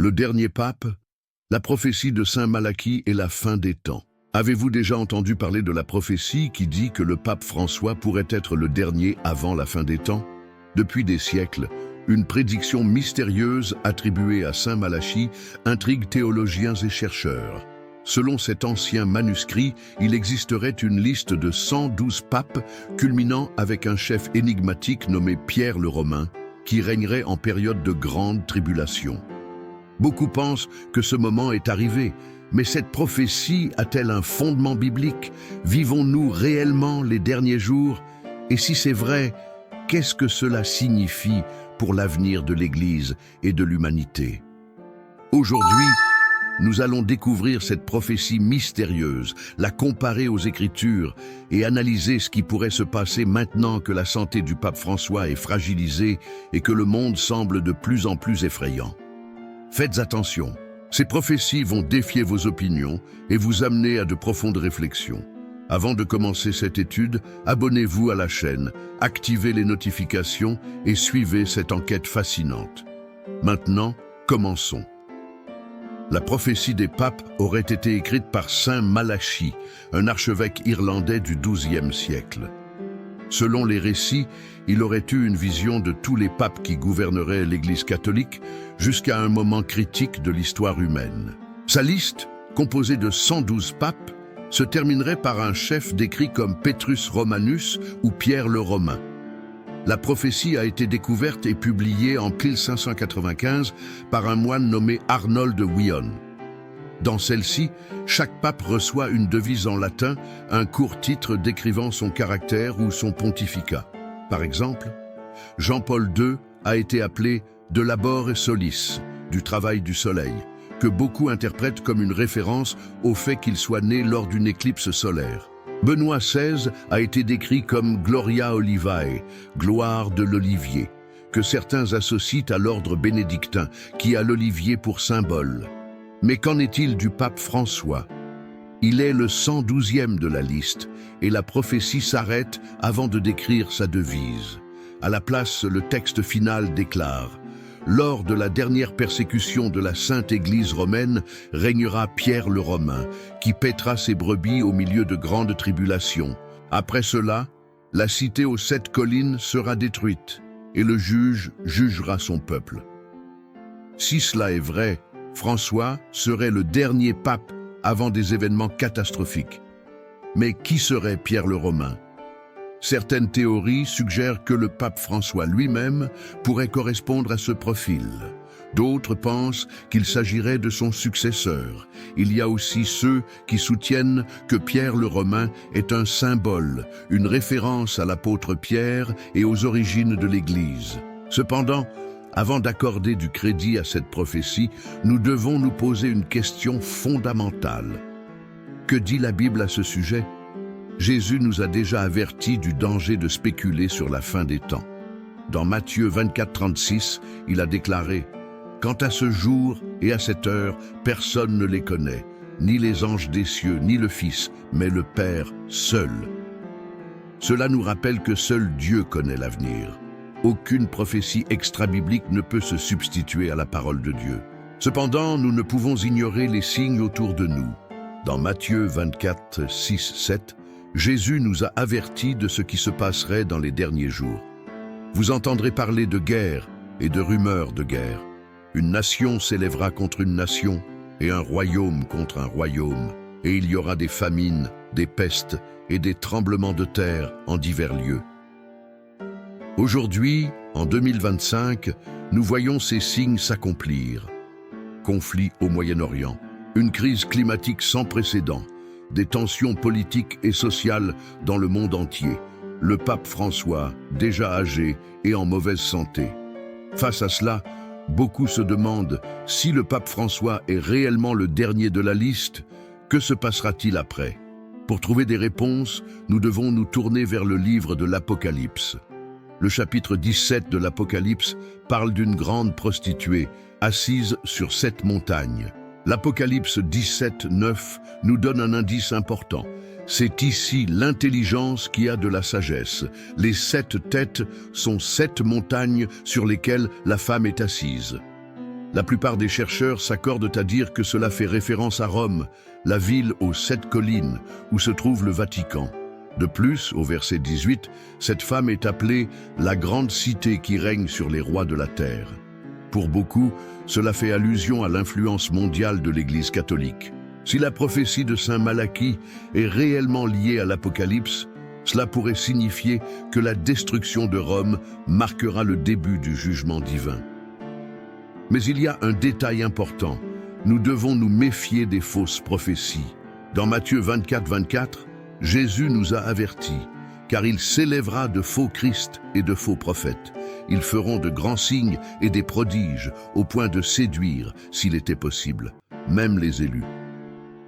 Le dernier pape, la prophétie de Saint Malachie et la fin des temps. Avez-vous déjà entendu parler de la prophétie qui dit que le pape François pourrait être le dernier avant la fin des temps? Depuis des siècles, une prédiction mystérieuse attribuée à Saint Malachie intrigue théologiens et chercheurs. Selon cet ancien manuscrit, il existerait une liste de 112 papes, culminant avec un chef énigmatique nommé Pierre le Romain, qui régnerait en période de grande tribulation. Beaucoup pensent que ce moment est arrivé, mais cette prophétie a-t-elle un fondement biblique? Vivons-nous réellement les derniers jours? Et si c'est vrai, qu'est-ce que cela signifie pour l'avenir de l'Église et de l'humanité? Aujourd'hui, nous allons découvrir cette prophétie mystérieuse, la comparer aux Écritures et analyser ce qui pourrait se passer maintenant que la santé du pape François est fragilisée et que le monde semble de plus en plus effrayant. Faites attention, ces prophéties vont défier vos opinions et vous amener à de profondes réflexions. Avant de commencer cette étude, abonnez-vous à la chaîne, activez les notifications et suivez cette enquête fascinante. Maintenant, commençons. La prophétie des papes aurait été écrite par Saint Malachie, un archevêque irlandais du XIIe siècle. Selon les récits, il aurait eu une vision de tous les papes qui gouverneraient l'Église catholique jusqu'à un moment critique de l'histoire humaine. Sa liste, composée de 112 papes, se terminerait par un chef décrit comme Petrus Romanus ou Pierre le Romain. La prophétie a été découverte et publiée en 1595 par un moine nommé Arnold de Wion. Dans celle-ci, chaque pape reçoit une devise en latin, un court titre décrivant son caractère ou son pontificat. Par exemple, Jean-Paul II a été appelé « de labor et solis », du travail du soleil, que beaucoup interprètent comme une référence au fait qu'il soit né lors d'une éclipse solaire. Benoît XVI a été décrit comme Gloria Olivae, gloire de l'olivier, que certains associent à l'ordre bénédictin, qui a l'olivier pour symbole. Mais qu'en est-il du pape François? Il est le 112e de la liste, et la prophétie s'arrête avant de décrire sa devise. À la place, le texte final déclare: lors de la dernière persécution de la Sainte Église romaine, régnera Pierre le Romain, qui paîtra ses brebis au milieu de grandes tribulations. Après cela, la cité aux 7 collines sera détruite, et le juge jugera son peuple. Si cela est vrai, François serait le dernier pape avant des événements catastrophiques. Mais qui serait Pierre le Romain? Certaines théories suggèrent que le pape François lui-même pourrait correspondre à ce profil. D'autres pensent qu'il s'agirait de son successeur. Il y a aussi ceux qui soutiennent que Pierre le Romain est un symbole, une référence à l'apôtre Pierre et aux origines de l'Église. Cependant, avant d'accorder du crédit à cette prophétie, nous devons nous poser une question fondamentale. Que dit la Bible à ce sujet? Jésus nous a déjà avertis du danger de spéculer sur la fin des temps. Dans Matthieu 24, 36, il a déclaré: « Quant à ce jour et à cette heure, personne ne les connaît, ni les anges des cieux, ni le Fils, mais le Père seul. » Cela nous rappelle que seul Dieu connaît l'avenir. Aucune prophétie extra-biblique ne peut se substituer à la parole de Dieu. Cependant, nous ne pouvons ignorer les signes autour de nous. Dans Matthieu 24, 6, 7, Jésus nous a avertis de ce qui se passerait dans les derniers jours. Vous entendrez parler de guerre et de rumeurs de guerre. Une nation s'élèvera contre une nation et un royaume contre un royaume. Et il y aura des famines, des pestes et des tremblements de terre en divers lieux. Aujourd'hui, en 2025, nous voyons ces signes s'accomplir. Conflits au Moyen-Orient, une crise climatique sans précédent, des tensions politiques et sociales dans le monde entier, le pape François, déjà âgé et en mauvaise santé. Face à cela, beaucoup se demandent si le pape François est réellement le dernier de la liste, que se passera-t-il après? Pour trouver des réponses, nous devons nous tourner vers le livre de l'Apocalypse. Le chapitre 17 de l'Apocalypse parle d'une grande prostituée assise sur 7 montagnes. L'Apocalypse 17, 9 nous donne un indice important. C'est ici l'intelligence qui a de la sagesse. Les 7 têtes sont 7 montagnes sur lesquelles la femme est assise. La plupart des chercheurs s'accordent à dire que cela fait référence à Rome, la ville aux 7 collines, où se trouve le Vatican. De plus, au verset 18, cette femme est appelée la grande cité qui règne sur les rois de la terre. Pour beaucoup, cela fait allusion à l'influence mondiale de l'Église catholique. Si la prophétie de saint Malachie est réellement liée à l'Apocalypse, cela pourrait signifier que la destruction de Rome marquera le début du jugement divin. Mais il y a un détail important. Nous devons nous méfier des fausses prophéties. Dans Matthieu 24, 24, Jésus nous a avertis, car il s'élèvera de faux Christ et de faux prophètes. Ils feront de grands signes et des prodiges, au point de séduire, s'il était possible, même les élus.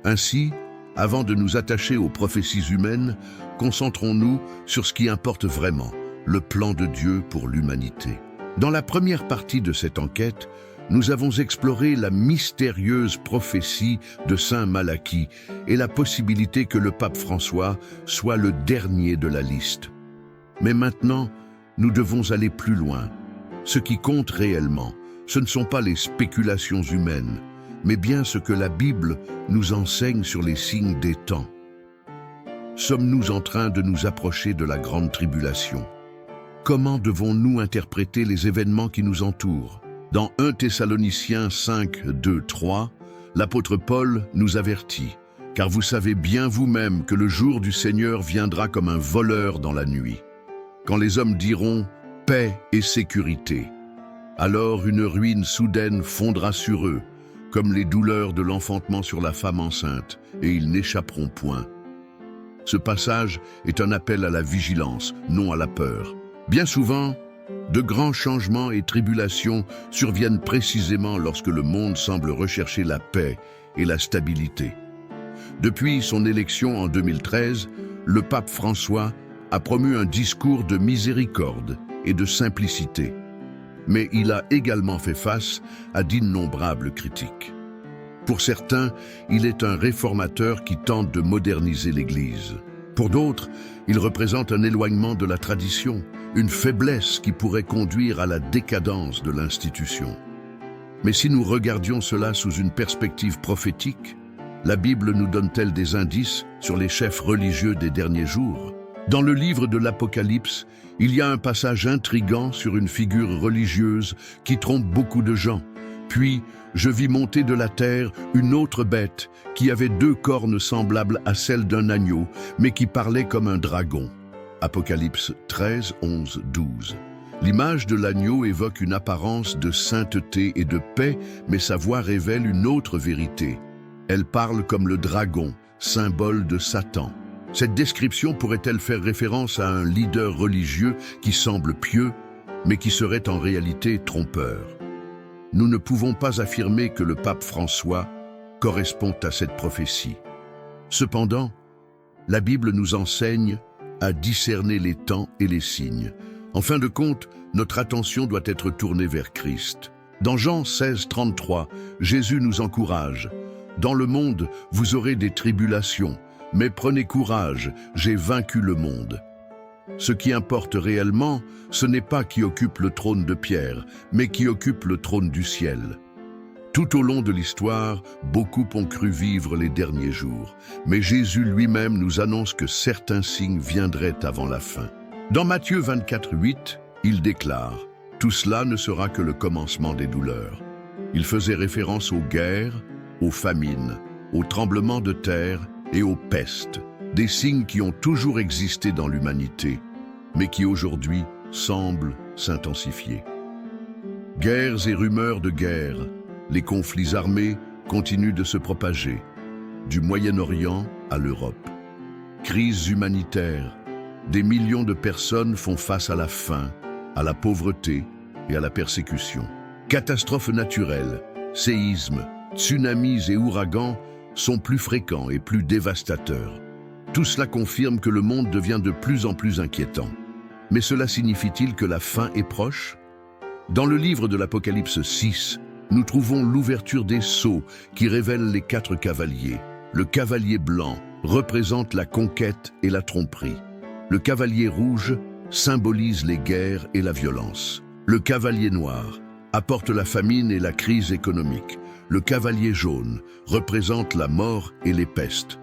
Ainsi, avant de nous attacher aux prophéties humaines, concentrons-nous sur ce qui importe vraiment, le plan de Dieu pour l'humanité. Dans la première partie de cette enquête, nous avons exploré la mystérieuse prophétie de saint Malachie et la possibilité que le pape François soit le dernier de la liste. Mais maintenant, nous devons aller plus loin. Ce qui compte réellement, ce ne sont pas les spéculations humaines, mais bien ce que la Bible nous enseigne sur les signes des temps. Sommes-nous en train de nous approcher de la grande tribulation? Comment devons-nous interpréter les événements qui nous entourent? Dans 1 Thessaloniciens 5, 2, 3, l'apôtre Paul nous avertit, « Car vous savez bien vous-même que le jour du Seigneur viendra comme un voleur dans la nuit. Quand les hommes diront « paix et sécurité », alors une ruine soudaine fondra sur eux, comme les douleurs de l'enfantement sur la femme enceinte, et ils n'échapperont point. » Ce passage est un appel à la vigilance, non à la peur. Bien souvent, de grands changements et tribulations surviennent précisément lorsque le monde semble rechercher la paix et la stabilité. Depuis son élection en 2013, le pape François a promu un discours de miséricorde et de simplicité. Mais il a également fait face à d'innombrables critiques. Pour certains, il est un réformateur qui tente de moderniser l'Église. Pour d'autres, il représente un éloignement de la tradition, une faiblesse qui pourrait conduire à la décadence de l'institution. Mais si nous regardions cela sous une perspective prophétique, la Bible nous donne-t-elle des indices sur les chefs religieux des derniers jours? Dans le livre de l'Apocalypse, il y a un passage intrigant sur une figure religieuse qui trompe beaucoup de gens. Puis, je vis monter de la terre une autre bête qui avait 2 cornes semblables à celles d'un agneau, mais qui parlait comme un dragon. Apocalypse 13, 11, 12. L'image de l'agneau évoque une apparence de sainteté et de paix, mais sa voix révèle une autre vérité. Elle parle comme le dragon, symbole de Satan. Cette description pourrait-elle faire référence à un leader religieux qui semble pieux, mais qui serait en réalité trompeur? Nous ne pouvons pas affirmer que le pape François correspond à cette prophétie. Cependant, la Bible nous enseigne à discerner les temps et les signes. En fin de compte, notre attention doit être tournée vers Christ. Dans Jean 16, 33, Jésus nous encourage. « Dans le monde, vous aurez des tribulations, mais prenez courage, j'ai vaincu le monde. » Ce qui importe réellement, ce n'est pas qui occupe le trône de pierre, mais qui occupe le trône du ciel. Tout au long de l'histoire, beaucoup ont cru vivre les derniers jours, mais Jésus lui-même nous annonce que certains signes viendraient avant la fin. Dans Matthieu 24, 8, il déclare « Tout cela ne sera que le commencement des douleurs. » Il faisait référence aux guerres, aux famines, aux tremblements de terre et aux pestes. Des signes qui ont toujours existé dans l'humanité, mais qui aujourd'hui semblent s'intensifier. Guerres et rumeurs de guerre, les conflits armés continuent de se propager, du Moyen-Orient à l'Europe. Crise humanitaire, des millions de personnes font face à la faim, à la pauvreté et à la persécution. Catastrophes naturelles, séismes, tsunamis et ouragans sont plus fréquents et plus dévastateurs. Tout cela confirme que le monde devient de plus en plus inquiétant. Mais cela signifie-t-il que la fin est proche? Dans le livre de l'Apocalypse 6, nous trouvons l'ouverture des sceaux qui révèlent les 4 cavaliers. Le cavalier blanc représente la conquête et la tromperie. Le cavalier rouge symbolise les guerres et la violence. Le cavalier noir apporte la famine et la crise économique. Le cavalier jaune représente la mort et les pestes.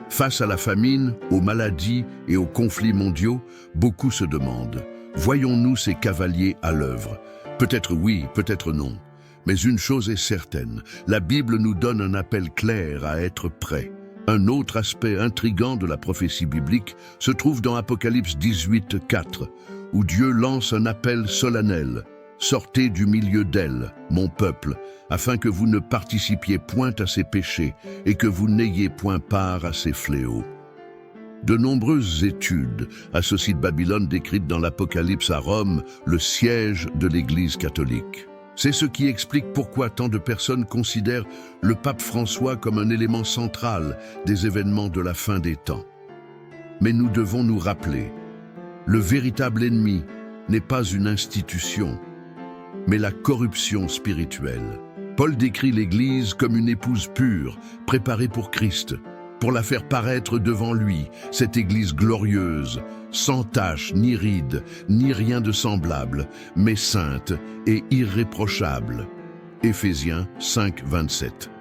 Face à la famine, aux maladies et aux conflits mondiaux, beaucoup se demandent, voyons-nous ces cavaliers à l'œuvre? Peut-être oui, peut-être non. Mais une chose est certaine, la Bible nous donne un appel clair à être prêt. Un autre aspect intrigant de la prophétie biblique se trouve dans Apocalypse 18, 4, où Dieu lance un appel solennel. « Sortez du milieu d'elle, mon peuple, afin que vous ne participiez point à ses péchés et que vous n'ayez point part à ses fléaux. » De nombreuses études associent Babylone décrite dans l'Apocalypse à Rome, le siège de l'Église catholique. C'est ce qui explique pourquoi tant de personnes considèrent le pape François comme un élément central des événements de la fin des temps. Mais nous devons nous rappeler, le véritable ennemi n'est pas une institution, mais la corruption spirituelle. Paul décrit l'Église comme une épouse pure, préparée pour Christ, pour la faire paraître devant lui, cette Église glorieuse, sans tache, ni ride, ni rien de semblable, mais sainte et irréprochable. Éphésiens 5, 27.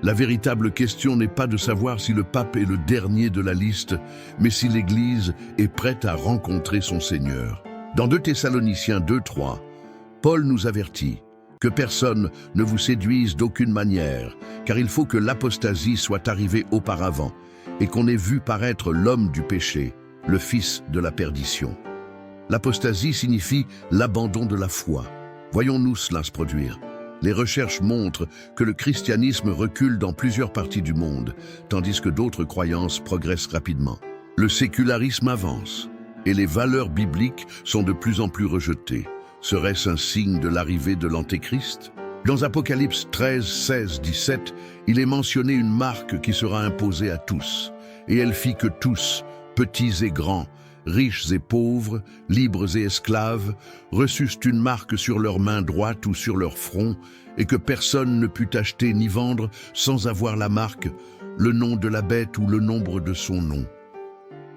La véritable question n'est pas de savoir si le pape est le dernier de la liste, mais si l'Église est prête à rencontrer son Seigneur. Dans 2 Thessaloniciens 2, 3, Paul nous avertit que personne ne vous séduise d'aucune manière, car il faut que l'apostasie soit arrivée auparavant et qu'on ait vu paraître l'homme du péché, le fils de la perdition. L'apostasie signifie l'abandon de la foi. Voyons-nous cela se produire. Les recherches montrent que le christianisme recule dans plusieurs parties du monde, tandis que d'autres croyances progressent rapidement. Le sécularisme avance et les valeurs bibliques sont de plus en plus rejetées. Serait-ce un signe de l'arrivée de l'Antéchrist? Dans Apocalypse 13, 16, 17, il est mentionné une marque qui sera imposée à tous. Et elle fit que tous, petits et grands, riches et pauvres, libres et esclaves, reçussent une marque sur leur main droite ou sur leur front, et que personne ne put acheter ni vendre sans avoir la marque, le nom de la bête ou le nombre de son nom.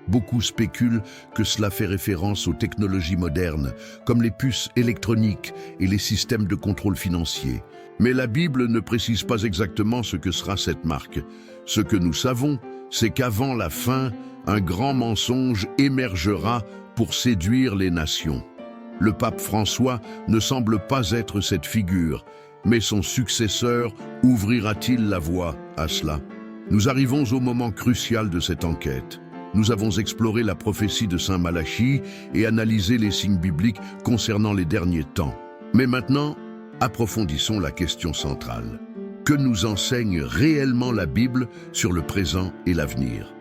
Beaucoup spéculent que cela fait référence aux technologies modernes, comme les puces électroniques et les systèmes de contrôle financier. Mais la Bible ne précise pas exactement ce que sera cette marque. Ce que nous savons, c'est qu'avant la fin, un grand mensonge émergera pour séduire les nations. Le pape François ne semble pas être cette figure, mais son successeur ouvrira-t-il la voie à cela? Nous arrivons au moment crucial de cette enquête. Nous avons exploré la prophétie de Saint Malachie et analysé les signes bibliques concernant les derniers temps. Mais maintenant, approfondissons la question centrale. Que nous enseigne réellement la Bible sur le présent et l'avenir?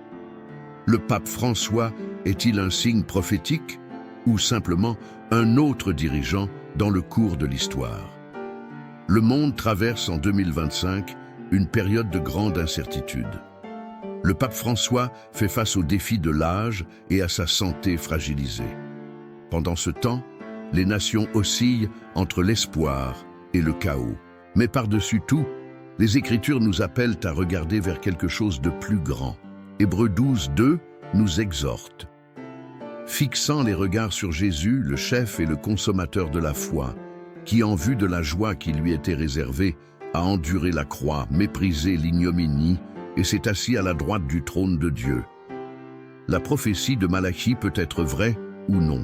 Le pape François est-il un signe prophétique ou simplement un autre dirigeant dans le cours de l'histoire? Le monde traverse en 2025 une période de grande incertitude. Le pape François fait face aux défis de l'âge et à sa santé fragilisée. Pendant ce temps, les nations oscillent entre l'espoir et le chaos. Mais par-dessus tout, les Écritures nous appellent à regarder vers quelque chose de plus grand. Hébreux 12, 2 nous exhorte. Fixant les regards sur Jésus, le chef et le consommateur de la foi, qui en vue de la joie qui lui était réservée, a enduré la croix, méprisé l'ignominie, et s'est assis à la droite du trône de Dieu. La prophétie de Malachie peut être vraie ou non,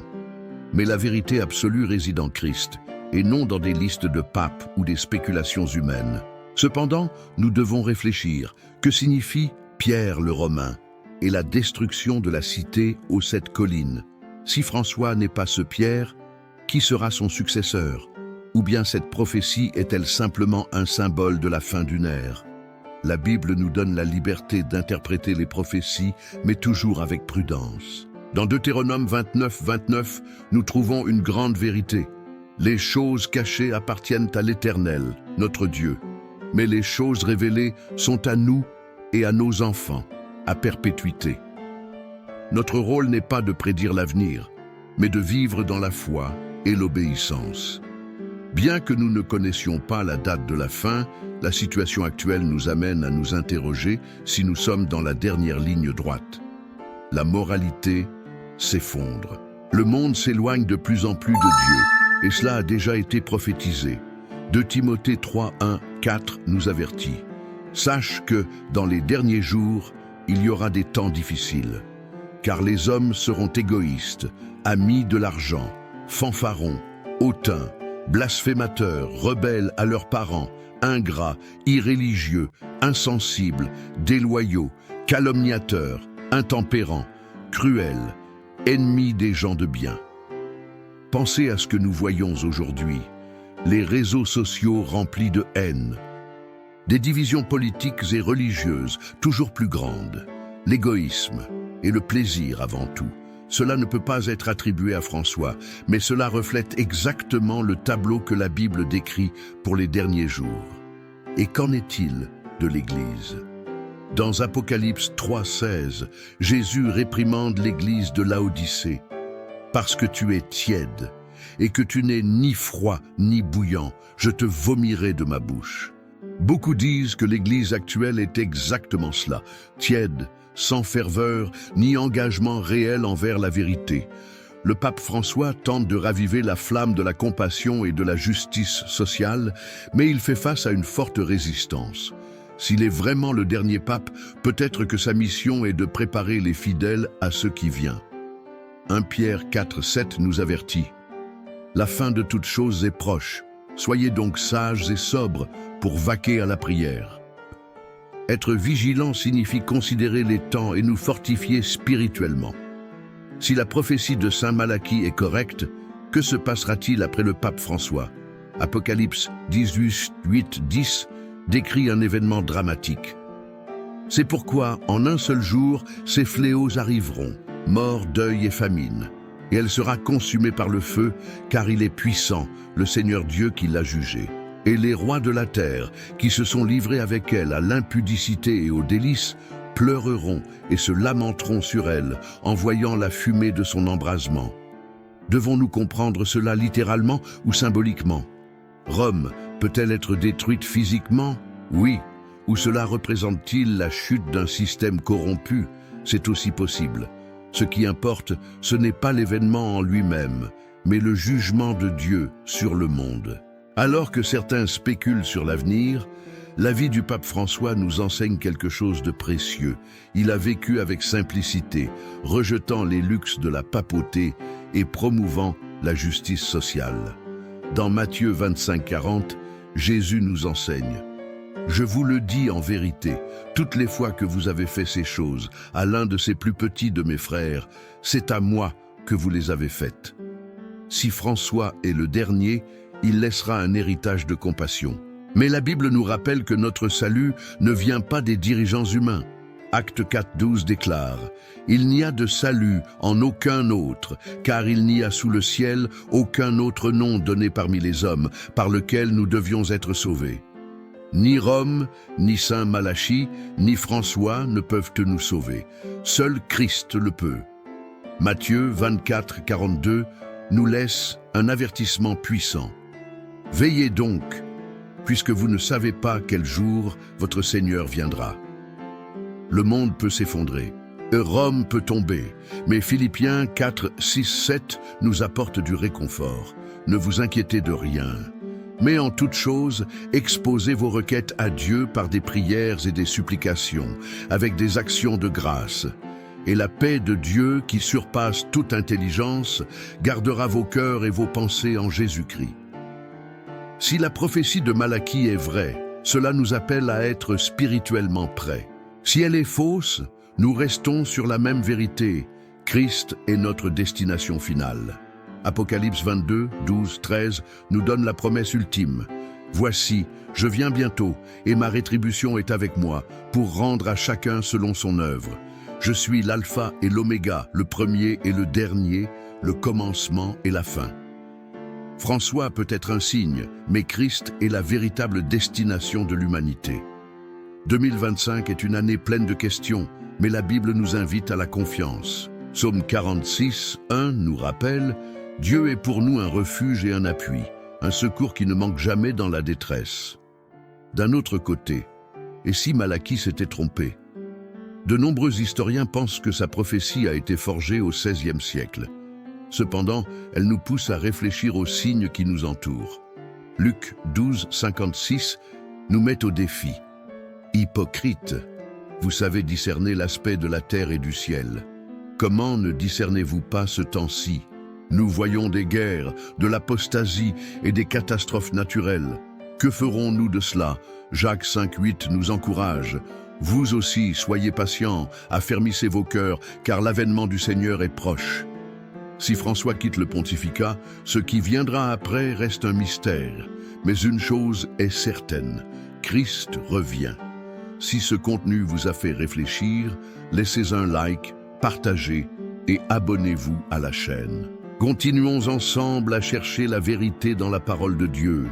mais la vérité absolue réside en Christ, et non dans des listes de papes ou des spéculations humaines. Cependant, nous devons réfléchir. Que signifie Pierre le Romain et la destruction de la cité aux 7 collines? Si François n'est pas ce Pierre, qui sera son successeur? Ou bien cette prophétie est-elle simplement un symbole de la fin d'une ère? La Bible nous donne la liberté d'interpréter les prophéties, mais toujours avec prudence. Dans Deutéronome 29, 29, nous trouvons une grande vérité. Les choses cachées appartiennent à l'Éternel, notre Dieu. Mais les choses révélées sont à nous et à nos enfants, à perpétuité. Notre rôle n'est pas de prédire l'avenir, mais de vivre dans la foi et l'obéissance. Bien que nous ne connaissions pas la date de la fin, la situation actuelle nous amène à nous interroger si nous sommes dans la dernière ligne droite. La moralité s'effondre. Le monde s'éloigne de plus en plus de Dieu. et cela a déjà été prophétisé. 2 Timothée 3, 1, 4 nous avertit. Sache que, dans les derniers jours, il y aura des temps difficiles, car les hommes seront égoïstes, amis de l'argent, fanfarons, hautains, blasphémateurs, rebelles à leurs parents, ingrats, irréligieux, insensibles, déloyaux, calomniateurs, intempérants, cruels, ennemis des gens de bien. Pensez à ce que nous voyons aujourd'hui, les réseaux sociaux remplis de haine, des divisions politiques et religieuses toujours plus grandes, l'égoïsme et le plaisir avant tout. Cela ne peut pas être attribué à François, mais cela reflète exactement le tableau que la Bible décrit pour les derniers jours. Et qu'en est-il de l'Église? Dans Apocalypse 3,16, Jésus réprimande l'Église de Laodicée. « Parce que tu es tiède, et que tu n'es ni froid ni bouillant, je te vomirai de ma bouche. » Beaucoup disent que l'Église actuelle est exactement cela, tiède, sans ferveur ni engagement réel envers la vérité. Le pape François tente de raviver la flamme de la compassion et de la justice sociale, mais il fait face à une forte résistance. S'il est vraiment le dernier pape, peut-être que sa mission est de préparer les fidèles à ce qui vient. 1 Pierre 4, 7 nous avertit. « La fin de toutes choses est proche. Soyez donc sages et sobres pour vaquer à la prière. » Être vigilant signifie considérer les temps et nous fortifier spirituellement. Si la prophétie de Saint Malachie est correcte, que se passera-t-il après le pape François? Apocalypse 18, 8, 10 décrit un événement dramatique. C'est pourquoi, en un seul jour, ces fléaux arriveront, mort, deuil et famine, et elle sera consumée par le feu, car il est puissant, le Seigneur Dieu qui l'a jugé. Et les rois de la terre, qui se sont livrés avec elle à l'impudicité et aux délices, pleureront et se lamenteront sur elle en voyant la fumée de son embrasement. Devons-nous comprendre cela littéralement ou symboliquement? Rome peut-elle être détruite physiquement? Oui. Ou cela représente-t-il la chute d'un système corrompu? C'est aussi possible. Ce qui importe, ce n'est pas l'événement en lui-même, mais le jugement de Dieu sur le monde. Alors que certains spéculent sur l'avenir, la vie du pape François nous enseigne quelque chose de précieux. Il a vécu avec simplicité, rejetant les luxes de la papauté et promouvant la justice sociale. Dans Matthieu 25, 40, Jésus nous enseigne. « Je vous le dis en vérité, toutes les fois que vous avez fait ces choses à l'un de ces plus petits de mes frères, c'est à moi que vous les avez faites. » Si François est le dernier, il laissera un héritage de compassion. Mais la Bible nous rappelle que notre salut ne vient pas des dirigeants humains. Acte 4, 12 déclare « Il n'y a de salut en aucun autre, car il n'y a sous le ciel aucun autre nom donné parmi les hommes par lequel nous devions être sauvés. » Ni Rome, ni Saint Malachie, ni François ne peuvent nous sauver. Seul Christ le peut. Matthieu 24, 42 nous laisse un avertissement puissant. « Veillez donc, puisque vous ne savez pas quel jour votre Seigneur viendra. » Le monde peut s'effondrer, Rome peut tomber, mais Philippiens 4, 6, 7 nous apporte du réconfort. Ne vous inquiétez de rien, mais en toute chose, exposez vos requêtes à Dieu par des prières et des supplications, avec des actions de grâce. Et la paix de Dieu, qui surpasse toute intelligence, gardera vos cœurs et vos pensées en Jésus-Christ. Si la prophétie de Malachie est vraie, cela nous appelle à être spirituellement prêts. Si elle est fausse, nous restons sur la même vérité. Christ est notre destination finale. Apocalypse 22, 12, 13 nous donne la promesse ultime. « Voici, je viens bientôt, et ma rétribution est avec moi, pour rendre à chacun selon son œuvre. Je suis l'alpha et l'oméga, le premier et le dernier, le commencement et la fin. » François peut être un signe, mais Christ est la véritable destination de l'humanité. 2025 est une année pleine de questions, mais la Bible nous invite à la confiance. Psaume 46, 1 nous rappelle « Dieu est pour nous un refuge et un appui, un secours qui ne manque jamais dans la détresse. » D'un autre côté, et si Malachie s'était trompé? De nombreux historiens pensent que sa prophétie a été forgée au XVIe siècle. Cependant, elle nous pousse à réfléchir aux signes qui nous entourent. Luc 12, 56 nous met au défi. Hypocrite, vous savez discerner l'aspect de la terre et du ciel. Comment ne discernez-vous pas ce temps-ci? Nous voyons des guerres, de l'apostasie et des catastrophes naturelles. Que ferons-nous de cela? Jacques 5,8 nous encourage. Vous aussi, soyez patients, affermissez vos cœurs, car l'avènement du Seigneur est proche. Si François quitte le pontificat, ce qui viendra après reste un mystère. Mais une chose est certaine, Christ revient. Si ce contenu vous a fait réfléchir, laissez un like, partagez et abonnez-vous à la chaîne. Continuons ensemble à chercher la vérité dans la parole de Dieu.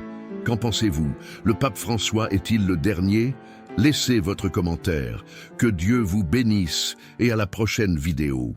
Qu'en pensez-vous? Le pape François est-il le dernier? Laissez votre commentaire. Que Dieu vous bénisse et à la prochaine vidéo.